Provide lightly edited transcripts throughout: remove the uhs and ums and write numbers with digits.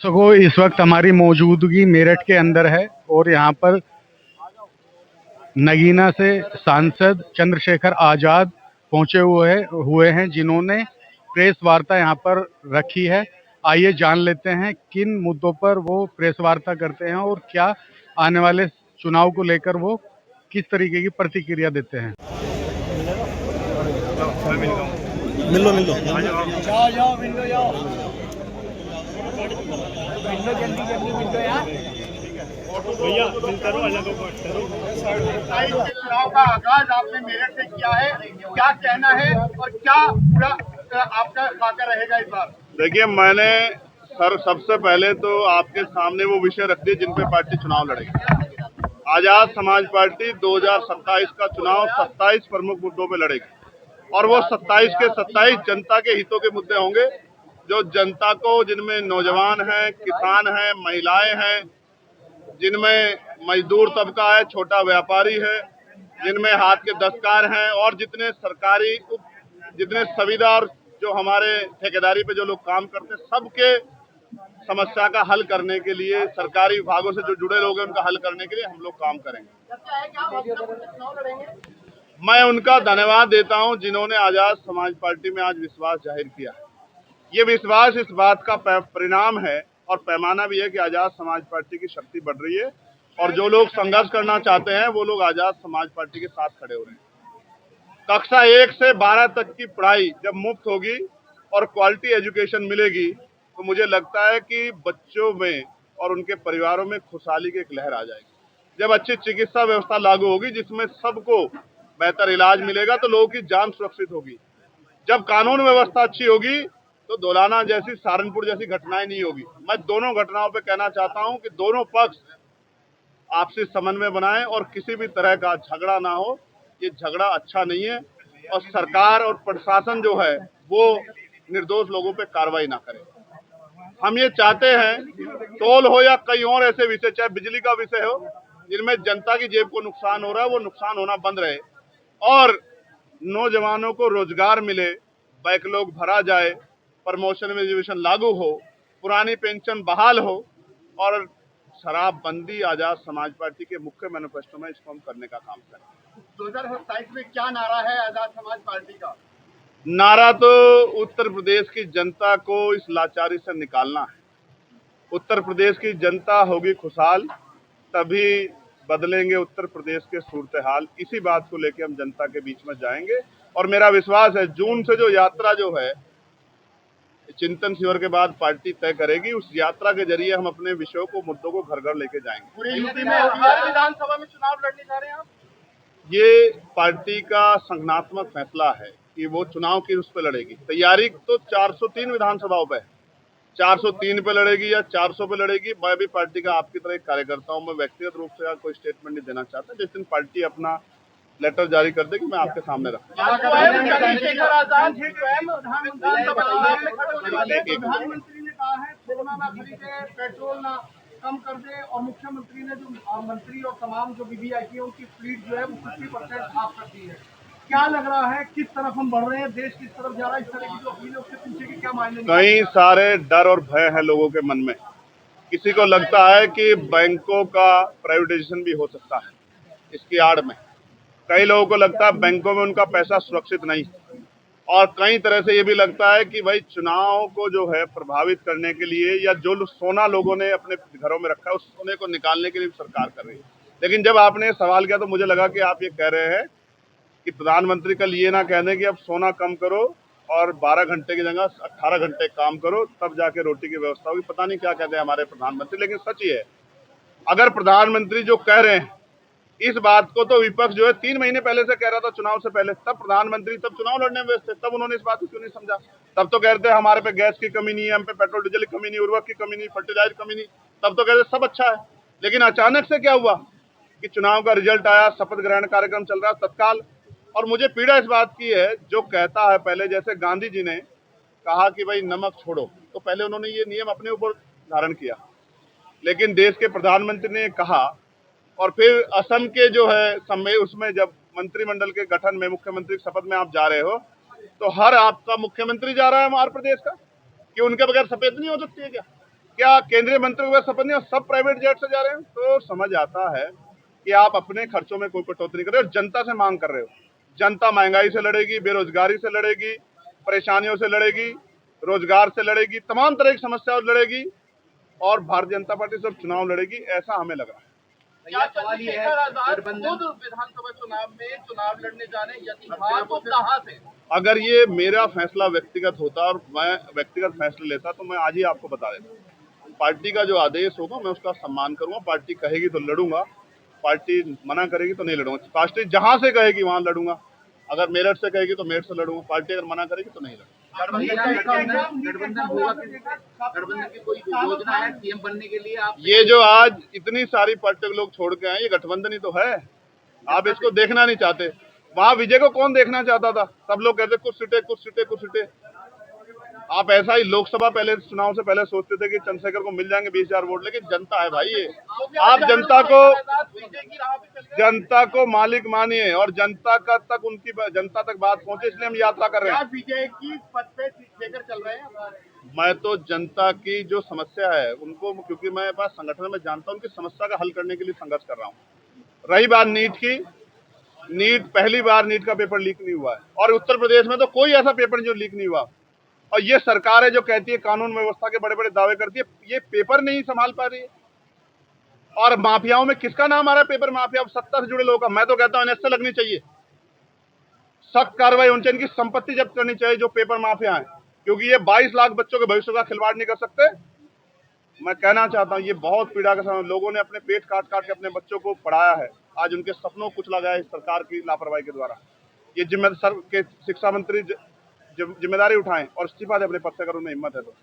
दर्शकों, इस वक्त हमारी मौजूदगी मेरठ के अंदर है और यहाँ पर नगीना से सांसद चंद्रशेखर आजाद पहुंचे हुए हैं, जिन्होंने प्रेस वार्ता यहाँ पर रखी है। आइए जान लेते हैं किन मुद्दों पर वो प्रेस वार्ता करते हैं और क्या आने वाले चुनाव को लेकर वो किस तरीके की प्रतिक्रिया देते हैं। मिल लो जाओ विंडो जाओ विंडो जल्दी विंडो यार भैया मिलता रहो अलग चुनाव का आगाज आपने मेरठ से किया है, क्या कहना है और क्या पूरा आपका खाका रहेगा इस बार? देखिए, मैंने सबसे पहले तो आपके सामने वो विषय रख दिए जिन पे पार्टी चुनाव लड़ेगी। आजाद समाज पार्टी 2027 का चुनाव 27 प्रमुख मुद्दों पे लड़ेगी और वो 27 के 27 जनता के हितों के मुद्दे होंगे, जो जनता को, जिनमें नौजवान हैं, किसान हैं, महिलाएं हैं, जिनमें मजदूर तबका है, छोटा व्यापारी है, जिनमें हाथ के दस्तकार हैं और जितने सरकारी जितने संविदा और जो हमारे ठेकेदारी पे जो लोग काम करते हैं, सबके समस्या का हल करने के लिए, सरकारी विभागों से जो जुड़े लोग हैं उनका हल करने के लिए हम लोग काम करेंगे। मैं उनका धन्यवाद देता हूं जिन्होंने आजाद समाज पार्टी में आज विश्वास जाहिर किया। ये विश्वास इस बात का परिणाम है और पैमाना भी है कि आजाद समाज पार्टी की शक्ति बढ़ रही है और जो लोग संघर्ष करना चाहते हैं वो लोग आजाद समाज पार्टी के साथ खड़े हो रहे हैं। कक्षा 1 से 12 तक की पढ़ाई जब मुफ्त होगी और क्वालिटी एजुकेशन मिलेगी तो मुझे लगता है कि बच्चों में और उनके परिवारों में खुशहाली की एक लहर आ जाएगी। जब अच्छी चिकित्सा व्यवस्था लागू होगी जिसमें सबको बेहतर इलाज मिलेगा तो लोगों की जान सुरक्षित होगी। जब कानून व्यवस्था अच्छी होगी तो दोलाना जैसी, सहारनपुर जैसी घटनाएं नहीं होगी। मैं दोनों घटनाओं पे कहना चाहता हूं कि दोनों पक्ष आपसी समन्वय बनाएं और किसी भी तरह का झगड़ा ना हो। ये झगड़ा अच्छा नहीं है और सरकार और प्रशासन जो है वो निर्दोष लोगों पे कार्रवाई ना करे। हम ये चाहते हैं टोल हो या कई और ऐसे विषय, चाहे बिजली का विषय हो, जिनमें जनता की जेब को नुकसान हो रहा है, वो नुकसान होना बंद रहे और नौजवानों को रोजगार मिले, बैकलॉग भरा जाए, प्रमोशन में रिजर्वेशन लागू हो, पुरानी पेंशन बहाल हो और शराबबंदी आजाद समाज पार्टी के मुख्य मैनिफेस्टो में इसको हम करने का काम करें। 2027 में क्या नारा है आजाद समाज पार्टी का? नारा तो उत्तर प्रदेश की जनता को इस लाचारी से निकालना है। उत्तर प्रदेश की जनता होगी खुशहाल, तभी बदलेंगे उत्तर प्रदेश के सूरत हाल। इसी बात को लेकर हम जनता के बीच में जाएंगे और मेरा विश्वास है जून से जो यात्रा जो है चिंतन शिविर के बाद पार्टी तय करेगी, उस यात्रा के जरिए हम अपने विषयों को, मुद्दों को घर घर लेके जाएंगे। पूरी यूपी में हर विधानसभा में चुनाव लड़ने जा रहे हैं आप? ये पार्टी का संगठनात्मक फैसला है कि वो चुनाव की उस पर लड़ेगी। तैयारी तो 403 विधानसभाओं पे है, 403 पे लड़ेगी या 400 पे लड़ेगी। मैं भी पार्टी का आपकी तरह एक कार्यकर्ता हूँ, मैं व्यक्तिगत रूप से कोई स्टेटमेंट नहीं देना चाहता। जिस दिन पार्टी अपना लेटर जारी कर देगी मैं आपके सामने रखूंगा। प्रधानमंत्री ने कहा है सोना ना खरीदे, पेट्रोल ना कम कर दे और मुख्यमंत्री ने जो मंत्री और तमाम जो वीवीआईपी है उनकी फ्लीट जो है वो 50% साफ कर दी है। क्या लग रहा है किस तरफ हम बढ़ रहे हैं, देश किस तरफ जा रहा है? इस तरह की जो अपील है उसके पीछे के क्या मायने? कई सारे डर और भय है लोगों के मन में। किसी को लगता है कि बैंकों का प्राइवेटाइजेशन भी हो सकता है इसकी आड़ में। कई लोगों को लगता है बैंकों में उनका पैसा सुरक्षित नहीं, और कई तरह से ये भी लगता है कि भाई चुनाव को जो है प्रभावित करने के लिए या जो सोना लोगों ने अपने घरों में रखा है उस सोने को निकालने के लिए सरकार कर रही है। लेकिन जब आपने सवाल किया तो मुझे लगा कि आप ये कह रहे हैं कि प्रधानमंत्री कल ये ना कह दें कि अब सोना कम करो और 12 घंटे की जगह 18 घंटे काम करो, तब जाके रोटी की व्यवस्था होगी। पता नहीं क्या कहते हैं हमारे प्रधानमंत्री, लेकिन सच ही है। अगर प्रधानमंत्री जो कह रहे हैं इस बात को तो विपक्ष जो है 3 महीने पहले से कह रहा था, चुनाव से पहले, तब प्रधानमंत्री तब चुनाव लड़ने में व्यस्त थे, तब उन्होंने इस बात को क्यों नहीं समझा? तब तो कहते हैं हमारे पे गैस की कमी नहीं है, हम पे पेट्रोल डीजल की कमी नहीं, उर्वरक की कमी नहीं, फर्टिलाइजर की कमी नहीं, तब तो कहते सब अच्छा है। लेकिन अचानक से क्या हुआ कि चुनाव का रिजल्ट आया, शपथ ग्रहण कार्यक्रम चल रहा तत्काल। और मुझे पीड़ा इस बात की है, जो कहता है पहले, जैसे गांधी जी ने कहा कि भाई नमक छोड़ो, तो पहले उन्होंने ये नियम अपने ऊपर धारण किया, लेकिन देश के प्रधानमंत्री ने कहा और फिर असम के जो है समय उसमें जब मंत्रिमंडल के गठन में मुख्यमंत्री की शपथ में आप जा रहे हो तो हर आपका मुख्यमंत्री जा रहा है हमारे प्रदेश का, कि उनके बगैर सफेद नहीं हो सकती है क्या? क्या केंद्रीय मंत्री हुए शपथ नहीं और सब प्राइवेट जेट से जा रहे हैं? तो समझ आता है कि आप अपने खर्चों में कोई कटौती नहीं कर रहे हो, जनता से मांग कर रहे हो। जनता महंगाई से लड़ेगी, बेरोजगारी से लड़ेगी, परेशानियों से लड़ेगी, रोजगार से लड़ेगी, तमाम तरह की समस्याओं से लड़ेगी और भारतीय जनता पार्टी सिर्फ चुनाव लड़ेगी, ऐसा हमें लग रहा है। क्या चंद्रशेखर आजाद खुद विधानसभा चुनाव में चुनाव लड़ने जा रहे हैं? यदि हाँ तो कहाँ से? अगर ये मेरा फैसला व्यक्तिगत होता और मैं व्यक्तिगत फैसले लेता तो मैं आज ही आपको बता देता। पार्टी का जो आदेश होगा मैं उसका सम्मान करूंगा। पार्टी कहेगी तो लड़ूंगा, पार्टी मना करेगी तो नहीं लड़ूंगा। पार्टी जहां से कहेगी वहां लड़ूंगा, अगर मेरठ से कहेगी तो मेरठ से लड़ूंगा, पार्टी अगर मना करेगी तो नहीं लड़ूंगा। गठबंधन की कोई योजना है सीएम बनने के लिए? आप ये जो आज इतनी सारी पार्टी के लोग छोड़ के आए, ये गठबंधन ही तो है। आप इसको देखना नहीं चाहते। वहां विजय को कौन देखना चाहता था? सब लोग कहते कुछ सीटें कुछ सीटें कुछ सीटें। आप ऐसा ही लोकसभा पहले चुनाव से पहले सोचते थे कि चंद्रशेखर को मिल जाएंगे 20,000 वोट, लेकिन जनता है भाई ये। आप जनता को मालिक मानिए और जनता तक बात पहुंचे, इसलिए हम यात्रा कर रहे हैं। विजय की पद पे लेकर चल रहे हैं? मैं तो जनता की जो समस्या है उनको, क्योंकि मैं पास संगठन में जानता हूं, उनकी समस्या का हल करने के लिए संघर्ष कर रहा हूं। रही बात नीट की, नीट पहली बार नीट का पेपर लीक नहीं हुआ है और उत्तर प्रदेश में तो कोई ऐसा पेपर जो लीक नहीं हुआ। और ये सरकार है जो कहती है कानून व्यवस्था के बड़े बड़े दावे करती है, ये पेपर नहीं संभाल पा रही है। और माफियाओं में किसका नाम आ रहा है? पेपर माफिया, सत्ता से जुड़े लोगों का। मैं तो कहता हूं एनएसए लगनी चाहिए, सख्त कार्रवाई होनी चाहिए, इनकी संपत्ति जब्त करनी चाहिए जो पेपर माफिया है, क्योंकि ये 22 लाख बच्चों के भविष्य का खिलवाड़ नहीं कर सकते। मैं कहना चाहता हूं ये बहुत पीड़ा का समय, लोगों ने अपने पेट काट काट के अपने बच्चों को पढ़ाया है, आज उनके सपनों को कुचला गया है इस सरकार की लापरवाही के द्वारा। ये शिक्षा मंत्री जिम्मेदारी उठाएं और इस्तीफा दे अपने पद से, अगर उन्हें हिम्मत है तो,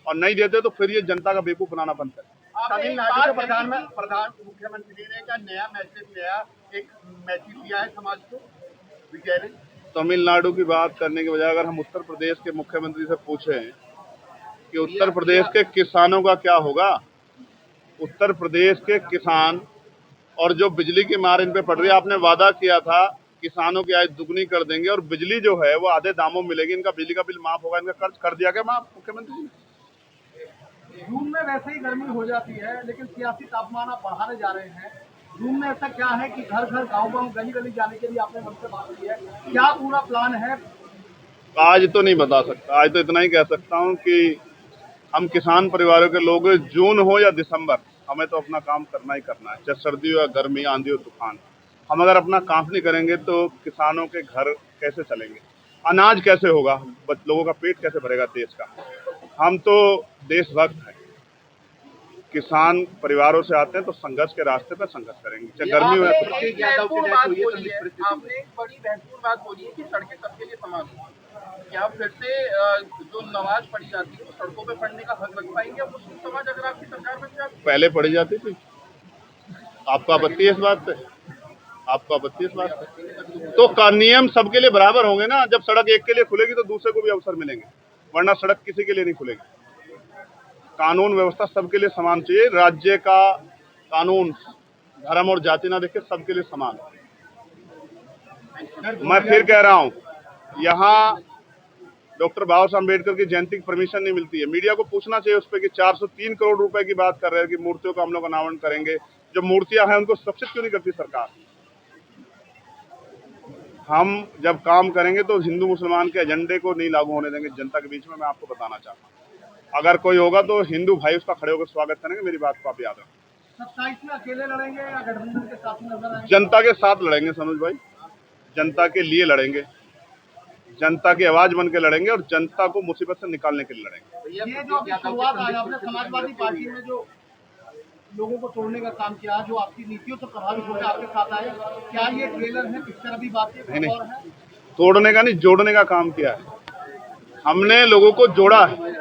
और नहीं देते तो फिर ये जनता का बेवकूफ बनाना बंद करें। तमिलनाडु के प्रधान मुख्यमंत्री ने क्या नया एक मैसेज दिया है समाज को विजय ने? तमिलनाडु की बात करने के बजाय अगर हम उत्तर प्रदेश के मुख्यमंत्री से पूछें कि उत्तर प्रदेश के किसानों का क्या होगा, उत्तर प्रदेश के किसान और जो बिजली की मार इन पे पड़ रही है, आपने वादा किया था किसानों की आय दुगनी कर देंगे और बिजली जो है वो आधे दामों में मिलेगी, इनका बिजली का बिल माफ होगा, इनका कर्ज कर दिया गया माफ मुख्यमंत्री ने। जून में वैसे ही गर्मी हो जाती है, लेकिन सियासी तापमान आप बढ़ाने जा रहे हैं। जून में ऐसा क्या है कि घर घर गांव गली गली जाने के लिए आपने हमसे बात की है, क्या पूरा प्लान है? आज तो नहीं बता सकता, आज तो इतना ही कह सकता हूँ कि हम किसान परिवारों के लोग, जून हो या दिसंबर, हमें तो अपना काम करना ही करना है, चाहे सर्दी हो या गर्मी, आंधी हो तूफान। हम अगर अपना काम नहीं करेंगे तो किसानों के घर कैसे चलेंगे, अनाज कैसे होगा, लोगों का पेट कैसे भरेगा देश का? हम तो देशभक्त हैं, किसान परिवारों से आते हैं तो संघर्ष के रास्ते पर संघर्ष करेंगे, चाहे गर्मी हो या तूफान। आपने एक बड़ी महत्वपूर्ण बात बोली है कि सड़कें सबके लिए समान हों। क्या फिर से जो नमाज पढ़ी जाती है वो सड़कों पे पढ़ने का हक रख पाएंगे मुस्लिम समाज अगर आपकी सरकार बन जाती? पहले पढ़ी जाती थी, आपको आपत्ति है इस बात पे? आपको आपत्ति है इस बात पे? तो का नियम सबके लिए बराबर होंगे ना। जब सड़क एक के लिए खुलेगी तो दूसरे को भी अवसर मिलेंगे, वरना सड़क किसी के लिए नहीं खुलेगी। कानून व्यवस्था सबके लिए समान चाहिए, राज्य का कानून धर्म और जाति ना देखे, सबके लिए समान। मैं फिर कह रहा हूं, यहाँ डॉक्टर बाबा साहब अम्बेडकर की जयंती की परमिशन नहीं मिलती है। मीडिया को पूछना चाहिए उस पर कि 403 करोड़ रुपए की बात कर रहे हैं कि मूर्तियों का हम लोग अनावरण करेंगे, जो मूर्तियां हैं उनको सब्सिडी क्यों नहीं करती सरकार? हम जब काम करेंगे तो हिंदू मुसलमान के एजेंडे को नहीं लागू होने देंगे जनता के बीच में। मैं आपको बताना चाहता हूँ, अगर कोई होगा तो हिंदू भाई उसका खड़े होकर स्वागत करेंगे, मेरी बात को आप याद रखें। 27 में अकेले लड़ेंगे या गठबंधन के साथ नजर आएंगे? जनता के साथ लड़ेंगे सनोज भाई, जनता के लिए लड़ेंगे, जनता की आवाज बन के लड़ेंगे और जनता को मुसीबत से निकालने के लिए लड़ेंगे। ये जो आपकी शुरुआत आज आपने समाजवादी पार्टी में जो लोगों को तोड़ने का काम किया, जो आपकी नीतियों से प्रभावित होकर आपके साथ आए, क्या ये ट्रेलर है? किस तरह भी बातें नहीं, तोड़ने का नहीं, जोड़ने का काम किया है। हमने लोगों को जोड़ा है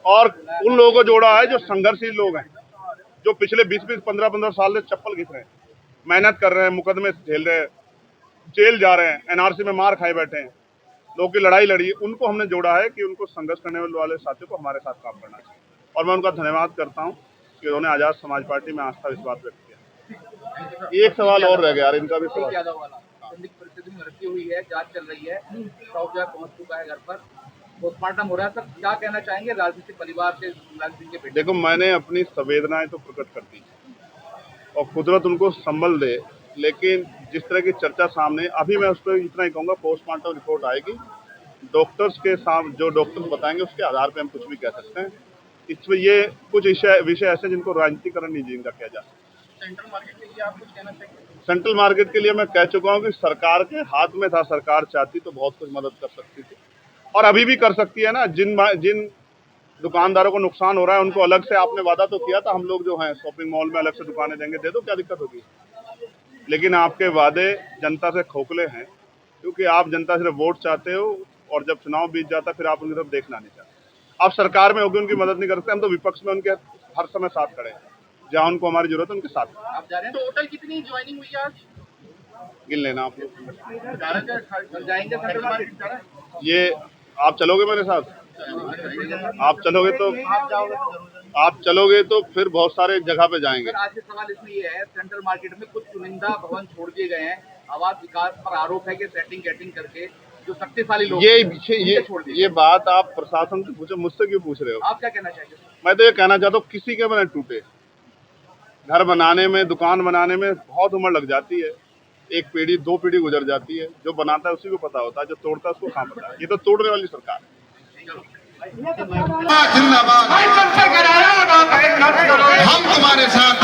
और उन लोगों को जोड़ा है जो संघर्षशील लोग हैं, जो पिछले 20-20, 15-15 साल से चप्पल घिस रहे हैं, मेहनत कर रहे हैं, मुकदमे झेल रहे हैं, जेल जा रहे हैं, एनआरसी में मार खाए बैठे हैं, लोगों की लड़ाई लड़ी है। उनको हमने जोड़ा है कि उनको संघर्ष करने वाले साथियों को हमारे साथ काम करना चाहिए। और मैं उनका धन्यवाद करता हूँ कि उन्होंने आजाद समाज पार्टी में आस्था विश्वास व्यक्त किया। एक सवाल और रह गया यार, इनका भी सवाल। परिस्थिति में रखी हुई है, जांच चल रही है, 100,000 पहुंच चुका है घर पर, पोस्टमार्टम हो रहा है। सर क्या कहना चाहेंगे राजनीतिक परिवार से लाल सिंह के बेटे? देखो, मैंने अपनी संवेदनाएं तो प्रकट कर दी और कुदरत उनको संबल दे, लेकिन जिस तरह की चर्चा सामने, अभी मैं उस पर इतना ही कहूँगा, पोस्टमार्टम रिपोर्ट आएगी, डॉक्टर्स के सामने जो डॉक्टर्स बताएंगे उसके आधार पर हम कुछ भी कह सकते हैं। इसमें ये कुछ विषय ऐसे हैं जिनको राजनीतिकरण नहीं जिनका किया जा सकता। सेंट्रल मार्केट के लिए आप कुछ कहना चाहेंगे? सेंट्रल मार्केट के लिए मैं कह चुका हूँ कि सरकार के हाथ में था, सरकार चाहती तो बहुत कुछ मदद कर सकती थी और अभी भी कर सकती है ना। जिन दुकानदारों को नुकसान हो रहा है उनको अलग से, आपने वादा तो किया था हम लोग जो हैं शॉपिंग मॉल में अलग से दुकानें देंगे, दे दो, क्या दिक्कत होगी। लेकिन आपके वादे जनता से खोखले हैं, क्योंकि आप जनता से वोट चाहते हो और जब चुनाव बीत जाता फिर आप उनकी तरफ देखना नहीं चाहते। आप सरकार में होगी, उनकी मदद नहीं कर सकते, हम तो विपक्ष में उनके हर समय साथ खड़े हैं, जहाँ उनको हमारी जरूरत है उनके साथ। आप जा रहे हैं? टोटल कितनी ज्वाइनिंग हुई है आज? गिन लेना आप लोग। जाएंगे सेंट्रल मार्केट? ये आप चलोगे मेरे साथ? आप चलोगे तो फिर बहुत सारे जगह पे जाएंगे। सर आज के सवाल इसमें ये है, सेंट्रल मार्केट में कुछ चुनिंदा भवन छोड़ दिए गए हैं, आवास विकास पर आरोप है कि सेटिंग गेटिंग करके जो शक्तिशाली लोग ये बात आप प्रशासन से पूछो, मुझसे क्यों पूछ रहे हो? आप क्या कहना चाहेंगे? मैं तो ये कहना चाहता हूँ, किसी के भी न टूटे। घर बनाने में, दुकान बनाने में बहुत उम्र लग जाती है, एक पीढ़ी 2 पीढ़ी गुजर जाती है। जो बनाता है उसी को पता होता है, जो तोड़ता है उसको कहाँ पता है। ये तो तोड़ने वाली सरकार है। जिंदाबाद, हम तुम्हारे साथ